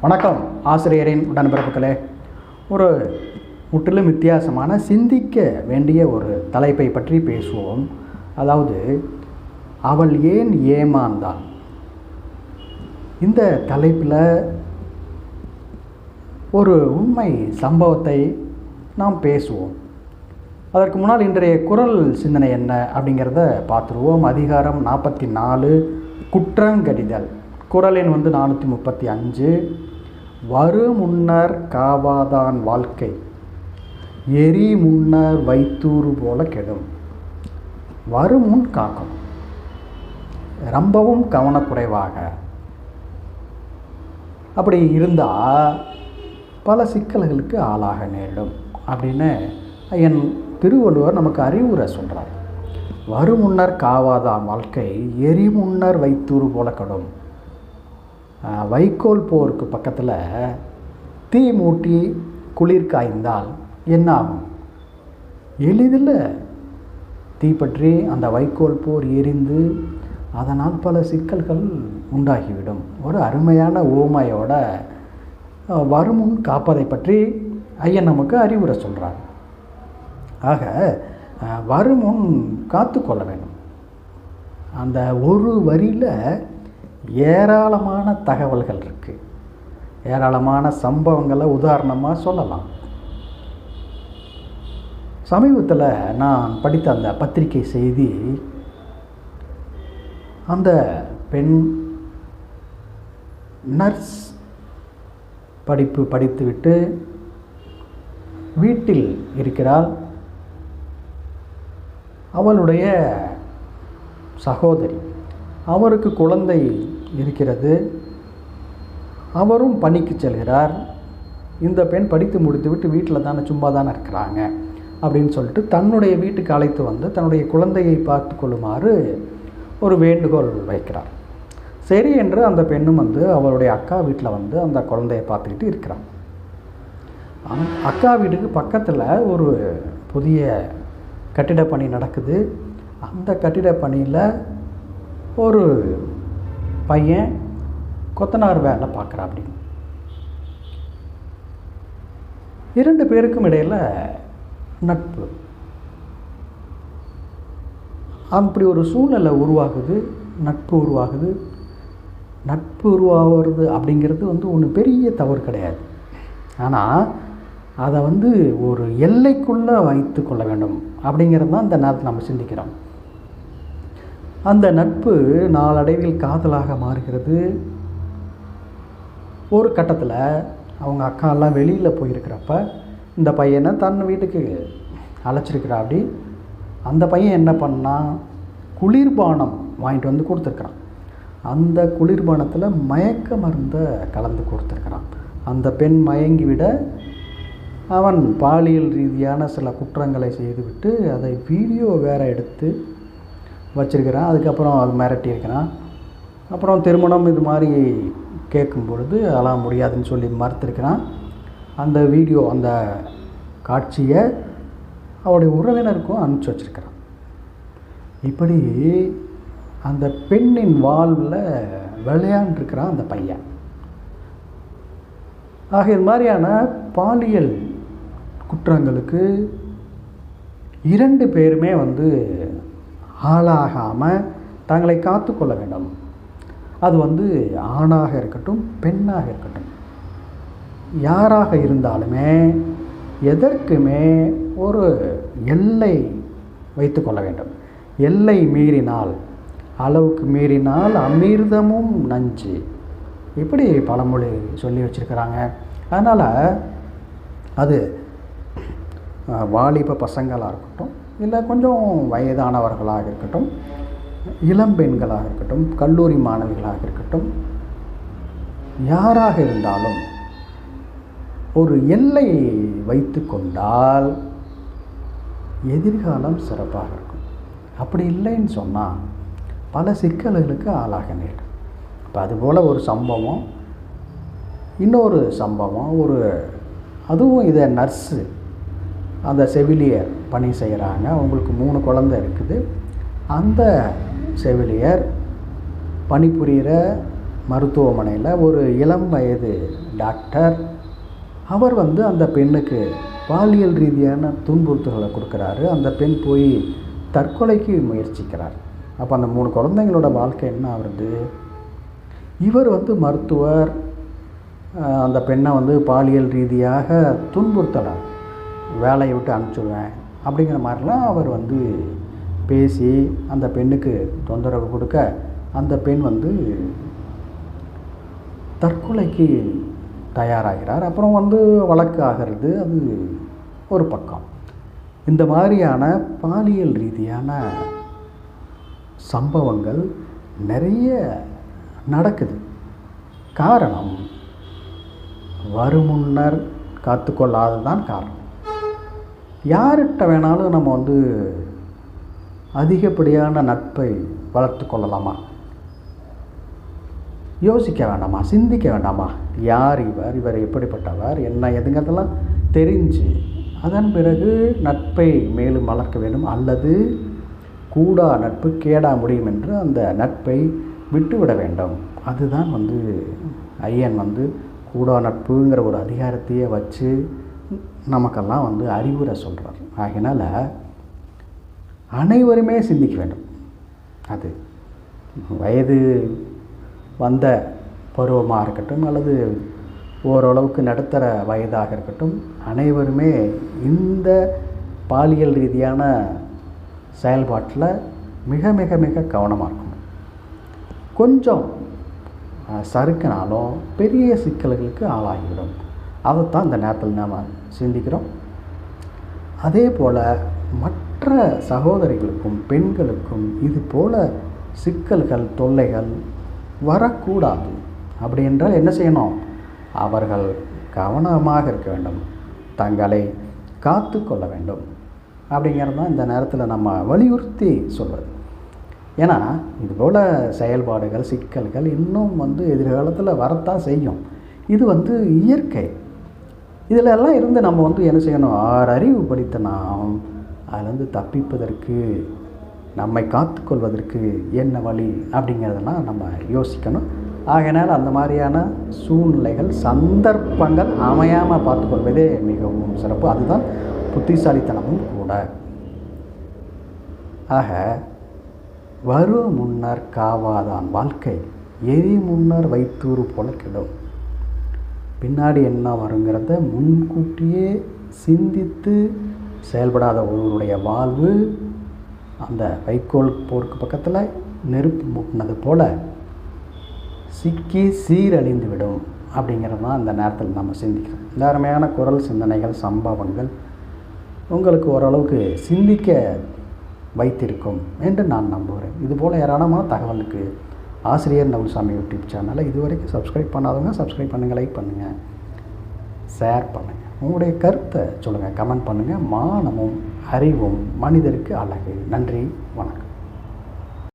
வணக்கம் ஆசிரியரின் உடன்பிறப்புகளே. ஒரு முற்றிலும் வித்தியாசமான சிந்திக்க வேண்டிய ஒரு தலைப்பை பற்றி பேசுவோம். அதாவது, அவள் ஏன் ஏமாந்தாள். இந்த தலைப்பில் ஒரு உண்மை சம்பவத்தை நாம் பேசுவோம். அதற்கு முன்னால் இன்றைய குறள் சிந்தனை என்ன அப்படிங்கிறத பார்த்துருவோம். அதிகாரம் 44, குற்றங்கடிதல். குறள் எண் 435. வரு முன்னர் காவாதான் வாழ்க்கை, எரி முன்னர் வைத்தூறு போல கெடும். வருமுன் காக்கணும், ரொம்பவும் கவனக்குறைவாக. அப்படி இருந்தால் பல சிக்கல்களுக்கு ஆளாக நேரிடும் அப்படின்னு ஐயன் திருவள்ளுவர் நமக்கு அறிவுரை சொல்கிறார். வரு முன்னர் காவாதான் வாழ்க்கை, எரி முன்னர் வைத்தூறு போல கெடும். வைக்கோல் போருக்கு பக்கத்தில் தீ மூட்டி குளிர் காய்ந்தால் என்ன ஆகும்? எளிதில் தீப்பற்றி அந்த வைக்கோல் போர் எரிந்து அதனால் பல சிக்கல்கள் உண்டாகிவிடும். ஒரு அருமையான ஓமையோட வருமுன் காப்பதை பற்றி ஐயன் நமக்கு அறிவுரை சொல்கிறார். ஆக வருமுன் காத்து கொள்ள வேண்டும். அந்த ஒரு வரியில் ஏராளமான தகவல்கள் இருக்குது. ஏராளமான சம்பவங்களை உதாரணமாக சொல்லலாம். சமீபத்தில் நான் படித்த அந்த பத்திரிகை செய்தி, அந்த பெண் நர்ஸ் படிப்பு படித்துவிட்டு வீட்டில் இருக்கிறாள். அவளுடைய சகோதரி, அவருக்கு குழந்தை இருக்கிறது, அவரும் பணிக்கு செல்கிறார். இந்த பெண் படித்து முடித்துவிட்டு வீட்டில் தானே சும்மா தானே இருக்கிறாங்க அப்படின்னு சொல்லிட்டு தன்னுடைய வீட்டுக்கு அழைத்து வந்து தன்னுடைய குழந்தையை பார்த்து கொள்ளுமாறு ஒரு வேண்டுகோள் வைக்கிறார். சரி என்று அந்த பெண்ணும் அவளுடைய அக்கா வீட்டில் அந்த குழந்தையை பார்த்துக்கிட்டு இருக்கிறான். அக்கா வீட்டுக்கு பக்கத்தில் ஒரு புதிய கட்டிட பணி நடக்குது. அந்த கட்டிட பணியில் ஒரு பையன் கொத்தனார் வேலை பார்க்குறான். அப்படி இரண்டு பேருக்கும் இடையில் நட்பு. அப்படி ஒரு சூழ்நிலை உருவாகுது, நட்பு உருவாகுது. நட்பு உருவாகிறது அப்படிங்கிறது ஒன்றும் பெரிய தவறு கிடையாது. ஆனால் அதை ஒரு எல்லைக்குள்ளே வைத்து கொள்ள வேண்டும் அப்படிங்கிறது தான் இந்த நேரத்தில் நம்ம சிந்திக்கிறோம். அந்த நட்பு நாளடைவில் காதலாக மாறுகிறது. ஒரு கட்டத்தில் அவங்க அக்காலாம் வெளியில் போயிருக்கிறப்ப இந்த பையனை தன் வீட்டுக்கு அழைச்சிருக்கிறா. அப்படி அந்த பையன் என்ன பண்ணால் குளிர்பானம் வாங்கிட்டு கொடுத்துருக்குறான். அந்த குளிர்பானத்தில் மயக்க மருந்தை கலந்து கொடுத்துருக்குறான். அந்த பெண் மயங்கிவிட அவன் பாலியல் ரீதியான சில குற்றங்களை செய்துவிட்டு அதை வீடியோ வேறு எடுத்து வச்சிருக்கிறான். அதுக்கப்புறம் அது மிரட்டியிருக்கிறான். அப்புறம் திருமணம் இது மாதிரி கேட்கும் பொழுது அதெல்லாம் முடியாதுன்னு சொல்லி மறுத்திருக்கிறான். அந்த வீடியோ, அந்த காட்சியை அவருடைய உறவினருக்கும் அனுப்பிச்சி வச்சிருக்கிறான். இப்படி அந்த பெண்ணின் வாழ்வில் விளையாண்டுருக்கிறான் அந்த பையன். ஆக இது மாதிரியான பாலியல் குற்றங்களுக்கு இரண்டு பேருமே ஆளாகாமல் தங்களை காத்து கொள்ள வேண்டும். அது ஆணாக இருக்கட்டும், பெண்ணாக இருக்கட்டும், யாராக இருந்தாலுமே எதற்குமே ஒரு எல்லை வைத்து கொள்ள வேண்டும். எல்லை மீறினால், அளவுக்கு மீறினால் அமிர்தமும் நஞ்சு, இப்படி பழமொழி சொல்லி வச்சுருக்கிறாங்க. அதனால் அது வாலிப பசங்களாக இருக்கட்டும், இல்லை கொஞ்சம் வயதானவர்களாக இருக்கட்டும், இளம்பெண்களாக இருக்கட்டும், கல்லூரி மாணவிகளாக இருக்கட்டும், யாராக இருந்தாலும் ஒரு எல்லை வைத்து கொண்டால் எதிர்காலம் சிறப்பாக இருக்கும். அப்படி இல்லைன்னு சொன்னால் பல சிக்கல்களுக்கு ஆளாக நேரிடும். இப்போ அதுபோல் ஒரு சம்பவம், இன்னொரு சம்பவம், அதுவும் இதை நர்ஸு, அந்த செவிலியர் பணி செய்கிறாங்க. அவங்களுக்கு 3 குழந்தை இருக்குது. அந்த செவிலியர் பணிபுரிகிற மருத்துவமனையில் ஒரு இளம் வயது டாக்டர் அவர் அந்த பெண்ணுக்கு பாலியல் ரீதியான துன்புறுத்தல்களை கொடுக்குறாரு. அந்த பெண் போய் தற்கொலைக்கு முயற்சிக்கிறார். அப்போ அந்த 3 குழந்தைங்களோட வாழ்க்கை என்ன ஆகுறது? இவர் மருத்துவர், அந்த பெண்ணை பாலியல் ரீதியாக துன்புறுத்தலாம், வேலையை விட்டு அனுப்பிச்சுடுவேன் அப்படிங்கிற மாதிரிலாம் அவர் பேசி அந்த பெண்ணுக்கு தொந்தரவு கொடுக்க அந்த பெண் தற்கொலைக்கு தயாராகிறார். அப்புறம் வழக்கு ஆகிறது. அது ஒரு பக்கம். இந்த மாதிரியான பாலியல் ரீதியான சம்பவங்கள் நிறைய நடக்குது. காரணம் வருமுன்னர் காத்துக்கொள்ளாததான் காரணம். யார்கிட்ட வேணாலும் நம்ம அதிகப்படியான நட்பை வளர்த்து கொள்ளலாமா? யோசிக்க வேண்டாமா? சிந்திக்க வேண்டாமா? யார் இவர் எப்படிப்பட்டவர், என்ன எதுங்கிறதெல்லாம் தெரிஞ்சு அதன் பிறகு நட்பை மேலும் வளர்க்க வேண்டும். அல்லது கூடா நட்பு கேடா முடியும் என்று அந்த நட்பை விட்டுவிட வேண்டும். அதுதான் ஐயன் கூடா நட்புங்கிற ஒரு அதிகாரத்தையே வச்சு நமக்கெல்லாம் அறிவுரை சொல்கிறார். ஆகினால அனைவருமே சிந்திக்க வேண்டும். அது வயது வந்த பருவமாக இருக்கட்டும் அல்லது ஓரளவுக்கு நடுத்தர வயதாக இருக்கட்டும், அனைவருமே இந்த பாலியல் ரீதியான செயல்பாட்டில் மிக மிக மிக கவனமாக இருக்கணும். கொஞ்சம் சறுக்கினாலும் பெரிய சிக்கல்களுக்கு ஆளாகிவிடும். அதைத்தான் இந்த நேரத்தில் நாம் சிந்திக்கிறோம். அதே போல் மற்ற சகோதரிகளுக்கும் பெண்களுக்கும் இது போல் சிக்கல்கள் தொல்லைகள் வரக்கூடாது. அப்படி என்றால் என்ன செய்யணும்? அவர்கள் கவனமாக இருக்க வேண்டும், தங்களை காத்து கொள்ள வேண்டும். அப்படிங்கிறது தான் இந்த நேரத்தில் நம்ம வலியுறுத்தி சொல்வது. ஏன்னா இதுபோல் செயல்பாடுகள் சிக்கல்கள் இன்னும் எதிர்காலத்தில் வரத்தான் செய்யும். இது இயற்கை. இதில் எல்லாம் இருந்து நம்ம என்ன செய்யணும்? 6 அறிவு படித்த நாம் அதிலேருந்து தப்பிப்பதற்கு, நம்மை காத்துக்கொள்வதற்கு என்ன வழி அப்படிங்கிறதெல்லாம் நம்ம யோசிக்கணும். ஆகையினால் அந்த மாதிரியான சூழ்நிலைகள் சந்தர்ப்பங்கள் அமையாமல் பார்த்துக்கொள்வதே மிகவும் சிறப்பு. அதுதான் புத்திசாலித்தனமும் கூட. ஆக வரும் முன்னர் காவாதான் வாழ்க்கை, எரி முன்னர் வைத்தூறு போல கெடும். பின்னாடி என்ன வருங்கிறத முன்கூட்டியே சிந்தித்து செயல்படாத ஒருவருடைய வாழ்வு அந்த வைக்கோல் போருக்கு பக்கத்தில் நெருப்பு மூட்டினது போல் சிக்கி சீரழிந்து விடும். அப்படிங்கிறது தான் இந்த நேரத்தில் நம்ம சிந்திக்கிறோம். இந்த அருமையான குரல் சிந்தனைகள் சம்பவங்கள் உங்களுக்கு ஓரளவுக்கு சிந்திக்க வைத்திருக்கும் என்று நான் நம்புகிறேன். இதுபோல் ஏராளமான தகவலுக்கு ஆசிரியர் நவுல்சாமி யூடியூப் சேனலை இதுவரைக்கும் சப்ஸ்கிரைப் பண்ணாதவங்க சப்ஸ்கிரைப் பண்ணுங்கள், லைக் பண்ணுங்கள், ஷேர் பண்ணுங்கள், உங்களுடைய கருத்தை சொல்லுங்கள், கமெண்ட் பண்ணுங்கள். மானமும் அறிவும் மனிதருக்கு அழகு. நன்றி, வணக்கம்.